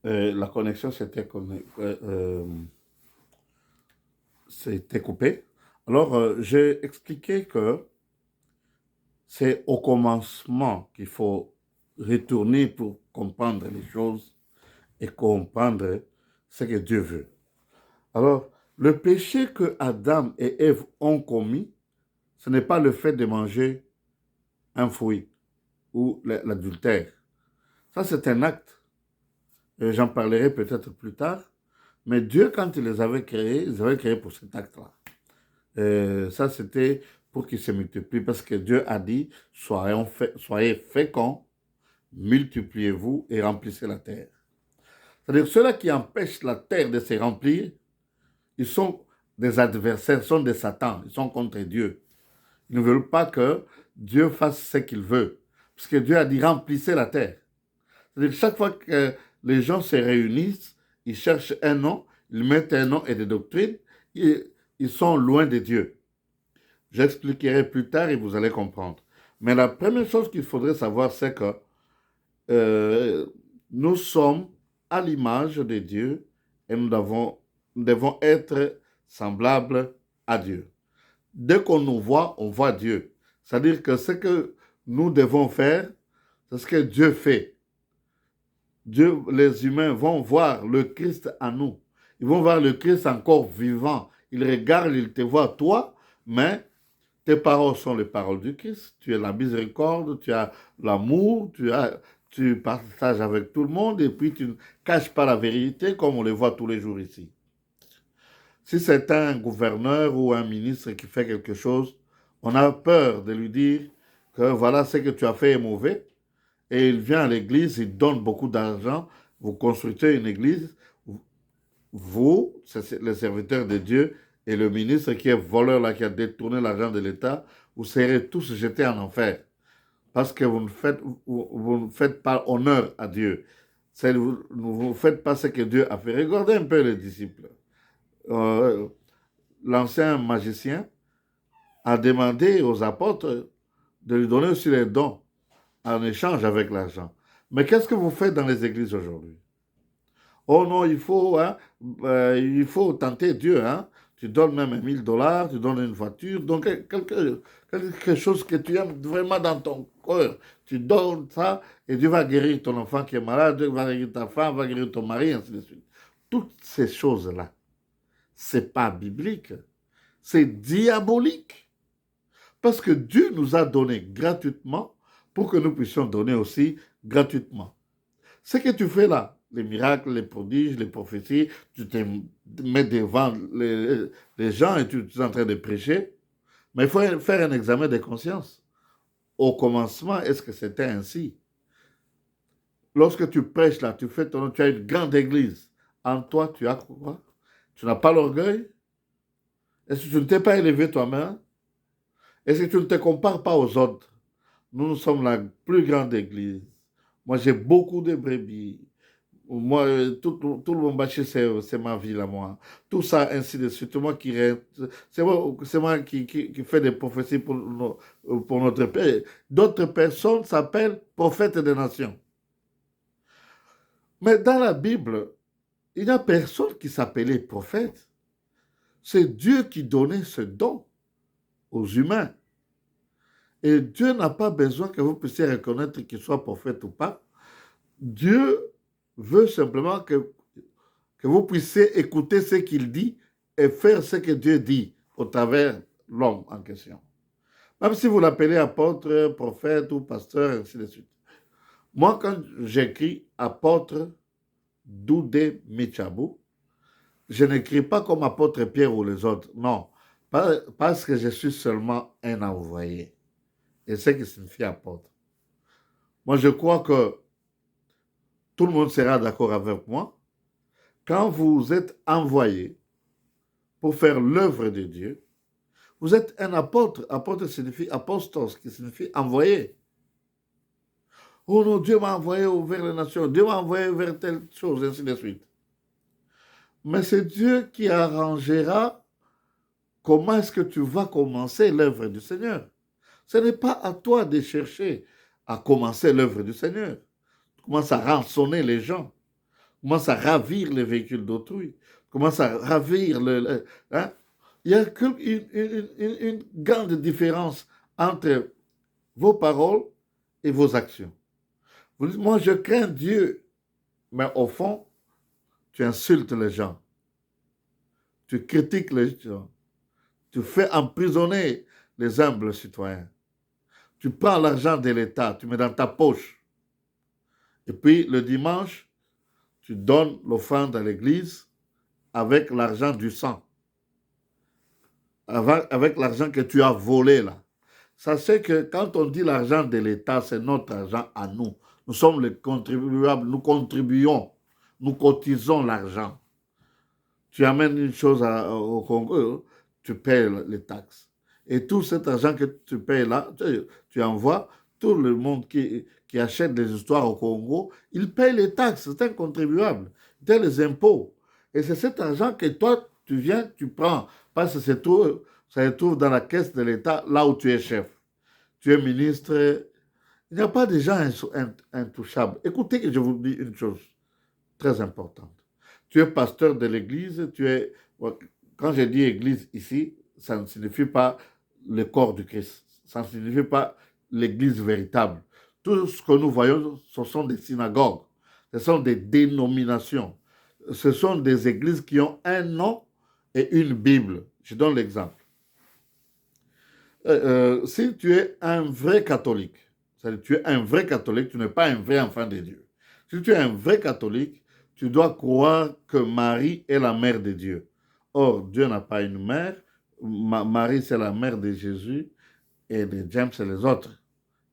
La connexion s'était coupée. Alors, j'ai expliqué que c'est au commencement qu'il faut retourner pour comprendre les choses et comprendre ce que Dieu veut. Alors, le péché que Adam et Ève ont commis, ce n'est pas le fait de manger un fruit ou l'adultère. Ça, c'est un acte. J'en parlerai peut-être plus tard. Mais Dieu, quand il les avait créés, ils avaient créé pour cet acte-là. Ça, c'était pour qu'ils se multiplient, parce que Dieu a dit, soyez féconds, multipliez-vous et remplissez la terre. C'est-à-dire, ceux-là qui empêchent la terre de se remplir, ils sont des adversaires, ils sont des satans, ils sont contre Dieu. Ils ne veulent pas que Dieu fasse ce qu'il veut. Parce que Dieu a dit, remplissez la terre. C'est-à-dire, chaque fois que les gens se réunissent, ils cherchent un nom, ils mettent un nom et des doctrines, ils sont loin de Dieu. J'expliquerai plus tard et vous allez comprendre. Mais la première chose qu'il faudrait savoir, c'est que euh, nous sommes à l'image de Dieu et nous devons être semblables à Dieu. Dès qu'on nous voit, on voit Dieu. C'est-à-dire que ce que nous devons faire, c'est ce que Dieu fait. Dieu, les humains vont voir le Christ en nous. Ils vont voir le Christ encore vivant. Ils regardent, ils te voient toi, mais tes paroles sont les paroles du Christ. Tu as la miséricorde, tu as l'amour, tu partages avec tout le monde et puis tu ne caches pas la vérité comme on le voit tous les jours ici. Si c'est un gouverneur ou un ministre qui fait quelque chose, on a peur de lui dire que voilà ce que tu as fait est mauvais et il vient à l'église, il donne beaucoup d'argent, vous construisez une église, vous, c'est les serviteurs de Dieu, et le ministre qui est voleur là, qui a détourné l'argent de l'État, vous serez tous jetés en enfer. Parce que vous ne faites pas honneur à Dieu. Vous ne faites pas ce que Dieu a fait. Regardez un peu les disciples. Euh, L'ancien magicien a demandé aux apôtres de lui donner aussi les dons en échange avec l'argent. Mais qu'est-ce que vous faites dans les églises aujourd'hui? Oh non, il faut tenter Dieu. Hein? Tu donnes même 1000 dollars, tu donnes une voiture, donc quelque chose que tu aimes vraiment dans ton cœur. Tu donnes ça et Dieu va guérir ton enfant qui est malade, Dieu va guérir ta femme, va guérir ton mari, ainsi de suite. Toutes ces choses-là, c'est pas biblique, c'est diabolique. Parce que Dieu nous a donné gratuitement pour que nous puissions donner aussi gratuitement. Ce que tu fais là, les miracles, les prodiges, les prophéties, tu te mets devant les gens et tu es en train de prêcher. Mais il faut faire un examen de conscience. Au commencement, est-ce que c'était ainsi? Lorsque tu prêches là, tu as une grande église. En toi, tu as quoi? Tu n'as pas l'orgueil? Est-ce que tu ne t'es pas élevé toi-même? Est-ce que tu ne te compares pas aux autres? Nous sommes la plus grande église. Moi, j'ai beaucoup de brebis. Moi, tout le Mombachi, c'est ma ville à moi. Tout ça, ainsi de suite. C'est moi qui fais des prophéties pour notre pays. D'autres personnes s'appellent prophètes des nations. Mais dans la Bible, il n'y a personne qui s'appelait prophète. C'est Dieu qui donnait ce don aux humains. Et Dieu n'a pas besoin que vous puissiez reconnaître qu'il soit prophète ou pas. Dieu veut simplement que vous puissiez écouter ce qu'il dit et faire ce que Dieu dit au travers l'homme en question. Même si vous l'appelez apôtre, prophète ou pasteur, ainsi de suite. Moi, quand j'écris apôtre Doudé Michabu, je n'écris pas comme apôtre Pierre ou les autres. Non, parce que je suis seulement un envoyé. Et c'est ce qui signifie apôtre. Moi, je crois que tout le monde sera d'accord avec moi. Quand vous êtes envoyé pour faire l'œuvre de Dieu, vous êtes un apôtre. Apôtre signifie apostos, qui signifie envoyé. Oh non, Dieu m'a envoyé vers les nations, Dieu m'a envoyé vers telle chose, ainsi de suite. Mais c'est Dieu qui arrangera comment est-ce que tu vas commencer l'œuvre du Seigneur. Ce n'est pas à toi de chercher à commencer l'œuvre du Seigneur. Tu commences à rançonner les gens. commence à ravir les véhicules d'autrui, commence à ravir hein. Il y a une grande différence entre vos paroles et vos actions. Vous dites, moi je crains Dieu, mais au fond, tu insultes les gens, tu critiques les gens, tu fais emprisonner les humbles citoyens. Tu prends l'argent de l'État, tu mets dans ta poche. Et puis le dimanche, tu donnes l'offrande à l'église avec l'argent du sang, avec l'argent que tu as volé là. Sachez que quand on dit l'argent de l'État, c'est notre argent à nous. Nous sommes les contribuables, nous contribuons, nous cotisons l'argent. Tu amènes une chose au Congo, tu payes les taxes. Et tout cet argent que tu payes là, tu envoies, tout le monde qui achète des histoires au Congo, il paye les taxes, c'est un contribuable, c'est les impôts. Et c'est cet argent que toi, tu viens, tu prends, parce que ça se trouve dans la caisse de l'État, là où tu es chef. Tu es ministre, il n'y a pas de gens intouchables. Écoutez que je vous dis une chose très importante. Tu es pasteur de l'église, quand je dis église ici, ça ne signifie pas le corps du Christ. Ça ne signifie pas l'église véritable. Tout ce que nous voyons, ce sont des synagogues, ce sont des dénominations. Ce sont des églises qui ont un nom et une Bible. Je donne l'exemple. Si tu es un vrai catholique, c'est-à-dire tu es un vrai catholique, tu n'es pas un vrai enfant de Dieu. Si tu es un vrai catholique, tu dois croire que Marie est la mère de Dieu. Or, Dieu n'a pas une mère. Marie, c'est la mère de Jésus et de James et les autres.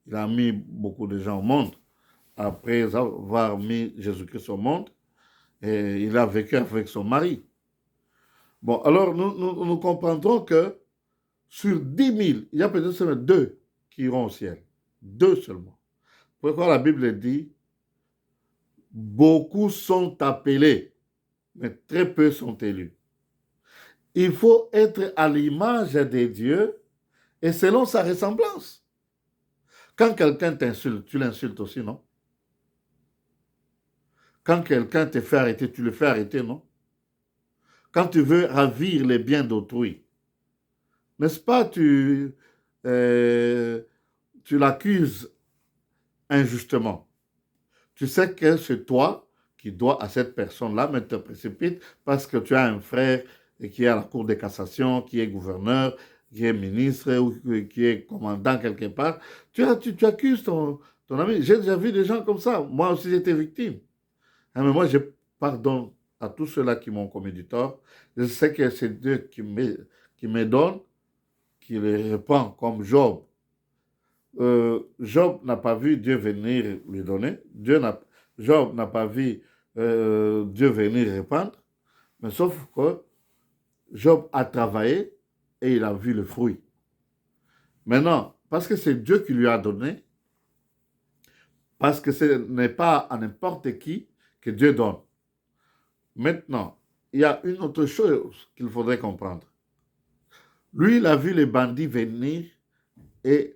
Il a mis beaucoup de gens au monde. Après avoir mis Jésus-Christ au monde, et il a vécu avec son mari. Bon, alors nous comprendrons que sur 10 000, il y a peut-être seulement 2 qui iront au ciel. 2 seulement. Pourquoi la Bible dit beaucoup sont appelés, mais très peu sont élus. Il faut être à l'image de Dieu et selon sa ressemblance. Quand quelqu'un t'insulte, tu l'insultes aussi, non? Quand quelqu'un te fait arrêter, tu le fais arrêter, non? Quand tu veux ravir les biens d'autrui, n'est-ce pas, tu l'accuses injustement. Tu sais que c'est toi qui dois à cette personne-là, mais te précipites parce que tu as un frère qui est à la Cour de cassation, qui est gouverneur, qui est ministre ou qui est commandant quelque part. Tu accuses ton ami. J'ai déjà vu des gens comme ça. Moi aussi, j'étais victime. Mais moi, je pardonne à tous ceux-là qui m'ont commis du tort. Je sais que c'est Dieu qui me donne, qui les répand comme Job. Job n'a pas vu Dieu venir lui donner. Job n'a pas vu Dieu venir répandre. Mais sauf que Job a travaillé et il a vu le fruit. Maintenant, parce que c'est Dieu qui lui a donné, parce que ce n'est pas à n'importe qui que Dieu donne. Maintenant, il y a une autre chose qu'il faudrait comprendre. Lui, il a vu les bandits venir et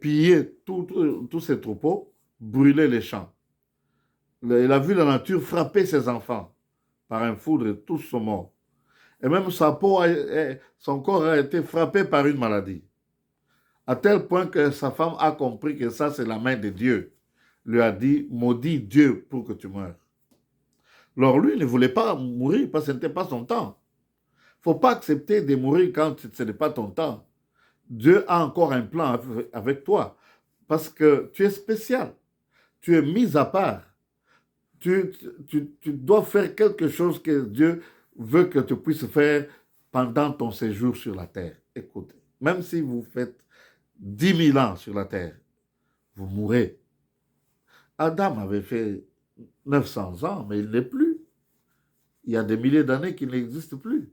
piller tous ses troupeaux, brûler les champs. Il a vu la nature frapper ses enfants par un foudre et tous sont morts. Et même son corps a été frappé par une maladie. À tel point que sa femme a compris que ça, c'est la main de Dieu. Lui a dit, maudit Dieu pour que tu meurs. Alors lui, il ne voulait pas mourir parce que ce n'était pas son temps. Il ne faut pas accepter de mourir quand ce n'est pas ton temps. Dieu a encore un plan avec toi parce que tu es spécial. Tu es mis à part. Tu dois faire quelque chose que Dieu veut que tu puisses faire pendant ton séjour sur la terre. Écoutez, même si vous faites 10 000 ans sur la terre, vous mourrez. Adam avait fait 900 ans, mais il n'est plus. Il y a des milliers d'années qu'il n'existe plus.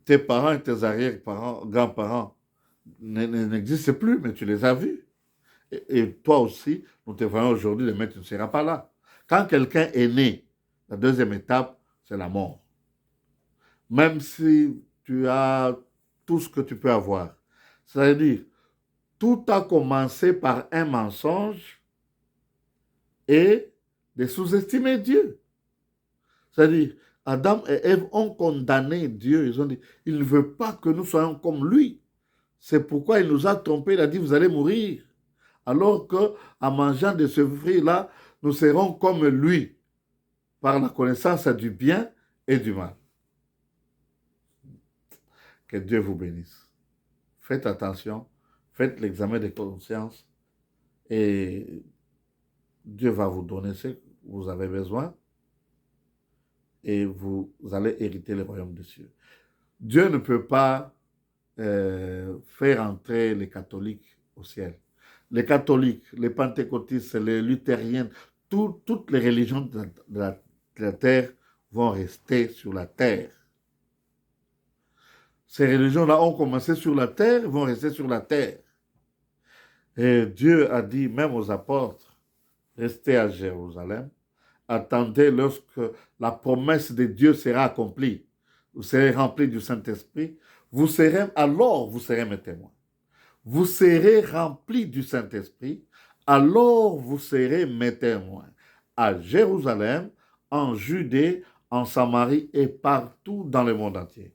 Tes parents et tes arrière-parents, grands-parents n'existent plus, mais tu les as vus. Et toi aussi, nous te voyons aujourd'hui, mais tu ne seras pas là. Quand quelqu'un est né, la deuxième étape, c'est la mort. Même si tu as tout ce que tu peux avoir. C'est-à-dire, tout a commencé par un mensonge et de sous-estimer Dieu. C'est-à-dire, Adam et Ève ont condamné Dieu. Ils ont dit, il ne veut pas que nous soyons comme lui. C'est pourquoi il nous a trompés. Il a dit, vous allez mourir. Alors qu'en mangeant de ce fruit-là, nous serons comme lui, par la connaissance du bien et du mal. Que Dieu vous bénisse. Faites attention, faites l'examen de conscience et Dieu va vous donner ce que vous avez besoin et vous allez hériter le royaume des cieux. Dieu ne peut pas faire entrer les catholiques au ciel. Les catholiques, les pentecôtistes, les luthériens, toutes les religions de la terre vont rester sur la terre. Ces religions-là ont commencé sur la terre, vont rester sur la terre. Et Dieu a dit même aux apôtres, restez à Jérusalem, attendez lorsque la promesse de Dieu sera accomplie. Vous serez remplis du Saint-Esprit, vous serez mes témoins. Vous serez remplis du Saint-Esprit, alors vous serez mes témoins. À Jérusalem, en Judée, en Samarie et partout dans le monde entier.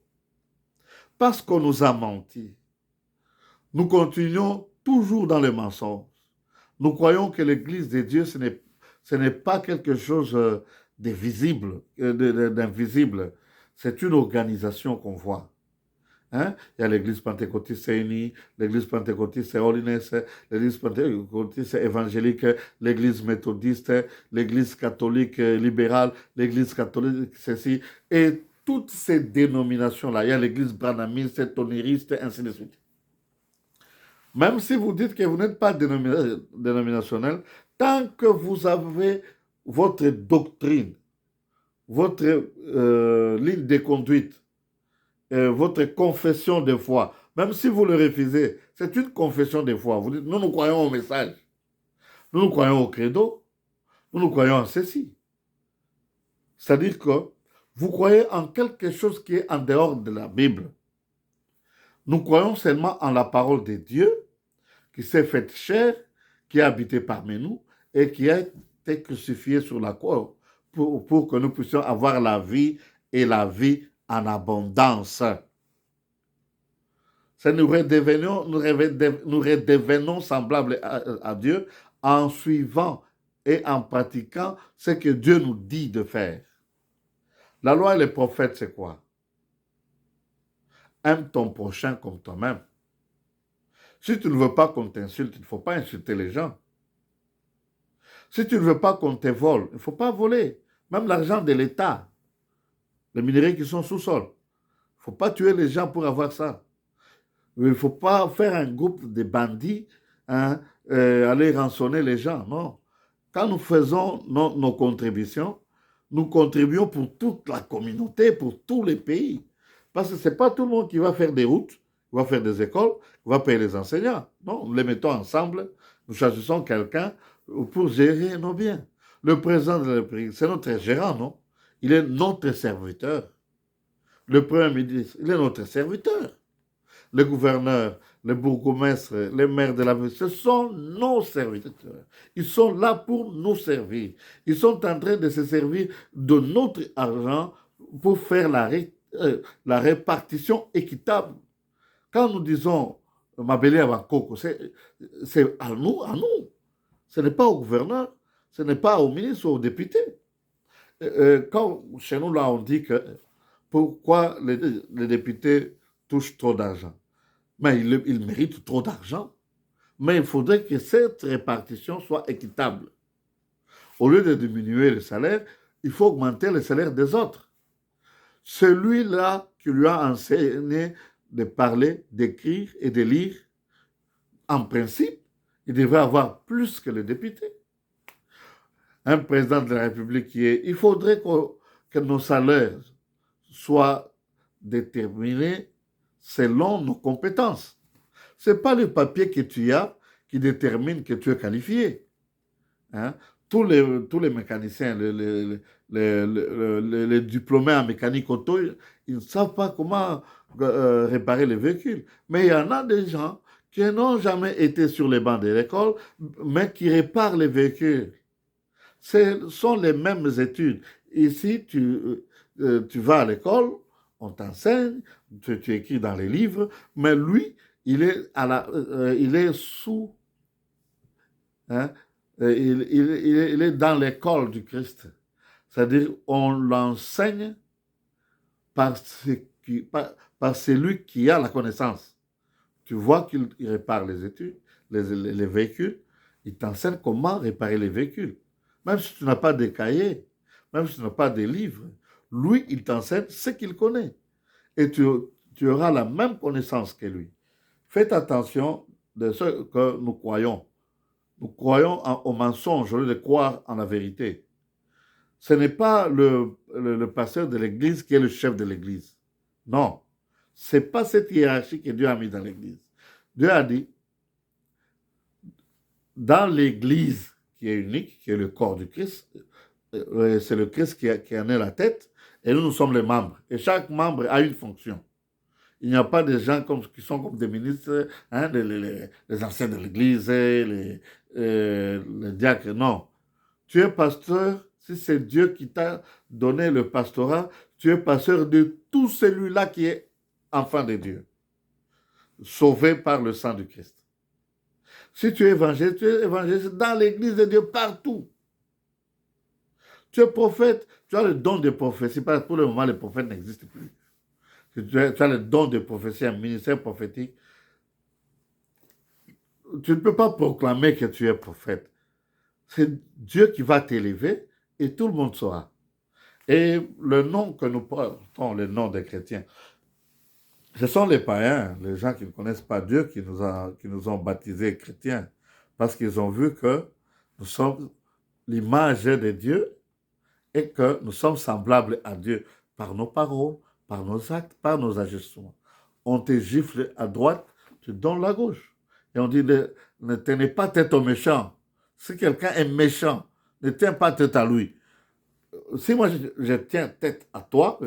Parce qu'on nous a menti, nous continuons toujours dans le mensonge. Nous croyons que l'Église de Dieu, ce n'est pas quelque chose d'invisible. C'est une organisation qu'on voit. Hein? Il y a l'Église pentecôtiste, c'est uni, l'Église pentecôtiste, c'est holiness, l'Église pentecôtiste, c'est évangélique, l'Église méthodiste, l'Église catholique libérale, l'Église catholique, ceci, et toutes ces dénominations-là. Il y a l'Église branhamiste, tonériste, ainsi de suite. Même si vous dites que vous n'êtes pas dénominationnel, tant que vous avez votre doctrine, votre ligne de conduite, votre confession de foi, même si vous le refusez, c'est une confession de foi. Vous dites, nous croyons au message, nous croyons au credo, nous croyons en ceci. C'est-à-dire que vous croyez en quelque chose qui est en dehors de la Bible. Nous croyons seulement en la parole de Dieu, qui s'est faite chair, qui a habité parmi nous et qui a été crucifié sur la croix pour que nous puissions avoir la vie et la vie en abondance. Nous redevenons semblables à Dieu en suivant et en pratiquant ce que Dieu nous dit de faire. La loi et les prophètes, c'est quoi? Aime ton prochain comme toi-même. Si tu ne veux pas qu'on t'insulte, il ne faut pas insulter les gens. Si tu ne veux pas qu'on te vole, il ne faut pas voler. Même l'argent de l'État, les minéraux qui sont sous-sol. Il ne faut pas tuer les gens pour avoir ça. Il ne faut pas faire un groupe de bandits, aller rançonner les gens. Non. Quand nous faisons nos contributions, nous contribuons pour toute la communauté, pour tous les pays. Parce que ce n'est pas tout le monde qui va faire des routes, qui va faire des écoles, qui va payer les enseignants. Non, nous les mettons ensemble, nous choisissons quelqu'un pour gérer nos biens. Le président de la République, c'est notre gérant, non? Il est notre serviteur. Le premier ministre, il est notre serviteur. Le gouverneur, le bourgmestre, les maires de la ville, ce sont nos serviteurs. Ils sont là pour nous servir. Ils sont en train de se servir de notre argent pour faire la répartition équitable. Quand nous disons Mabélé à Bakoko, c'est à nous. Ce n'est pas au gouverneur, ce n'est pas au ministre ou au député. Quand chez nous, là, on dit que pourquoi les députés touchent trop d'argent? Mais ils méritent trop d'argent. Mais il faudrait que cette répartition soit équitable. Au lieu de diminuer le salaire, il faut augmenter le salaire des autres. Celui-là qui lui a enseigné de parler, d'écrire et de lire, en principe, il devrait avoir plus que le député. Un président de la République il faudrait que nos salaires soient déterminés selon nos compétences. Ce n'est pas le papier que tu as qui détermine que tu es qualifié. Hein? Tous les mécaniciens, les diplômés en mécanique auto, ils ne savent pas comment réparer les véhicules. Mais il y en a des gens qui n'ont jamais été sur les bancs de l'école, mais qui réparent les véhicules. Ce sont les mêmes études. Ici, tu vas à l'école, on t'enseigne, tu écris dans les livres, mais lui, il est sous, hein, il est dans l'école du Christ. C'est-à-dire, on l'enseigne par, par celui qui a la connaissance. Tu vois qu'il répare les études, les véhicules, il t'enseigne comment réparer les véhicules. Même si tu n'as pas de cahiers, même si tu n'as pas de livres, lui, il t'enseigne ce qu'il connaît. Et tu auras la même connaissance que lui. Faites attention de ce que nous croyons. Nous croyons au mensonge au lieu de croire en la vérité. Ce n'est pas le pasteur de l'église qui est le chef de l'église. Non. Ce n'est pas cette hiérarchie que Dieu a mis dans l'église. Dieu a dit, dans l'église qui est unique, qui est le corps du Christ, c'est le Christ qui en est la tête, et nous sommes les membres. Et chaque membre a une fonction. Il n'y a pas de gens qui sont comme des ministres, hein, les anciens de l'église, les diacres. Non. Tu es pasteur, si c'est Dieu qui t'a donné le pastorat, tu es pasteur de tout celui-là qui est enfant de Dieu, sauvé par le sang du Christ. Si tu es évangéliste dans l'église de Dieu partout. Tu es prophète, tu as le don de prophétie. Pour le moment, les prophètes n'existent plus. Tu as le don de prophétie, un ministère prophétique. Tu ne peux pas proclamer que tu es prophète. C'est Dieu qui va t'élever et tout le monde saura. Et le nom que nous portons, le nom des chrétiens, ce sont les païens, les gens qui ne connaissent pas Dieu, qui nous ont baptisés chrétiens, parce qu'ils ont vu que nous sommes l'image de Dieu et que nous sommes semblables à Dieu par nos paroles, par nos actes, par nos agissements. On te gifle à droite, tu donnes la gauche. Et on dit, ne tenez pas tête au méchant. Si quelqu'un est méchant, ne tiens pas tête à lui. Si moi je tiens tête à toi,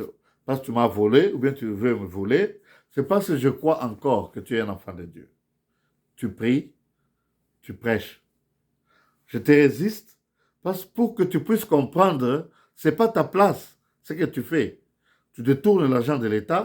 parce que tu m'as volé, ou bien tu veux me voler, c'est parce que je crois encore que tu es un enfant de Dieu. Tu pries, tu prêches. Je te résiste, parce que pour que tu puisses comprendre, ce n'est pas ta place, ce que tu fais. Tu détournes l'argent de l'État,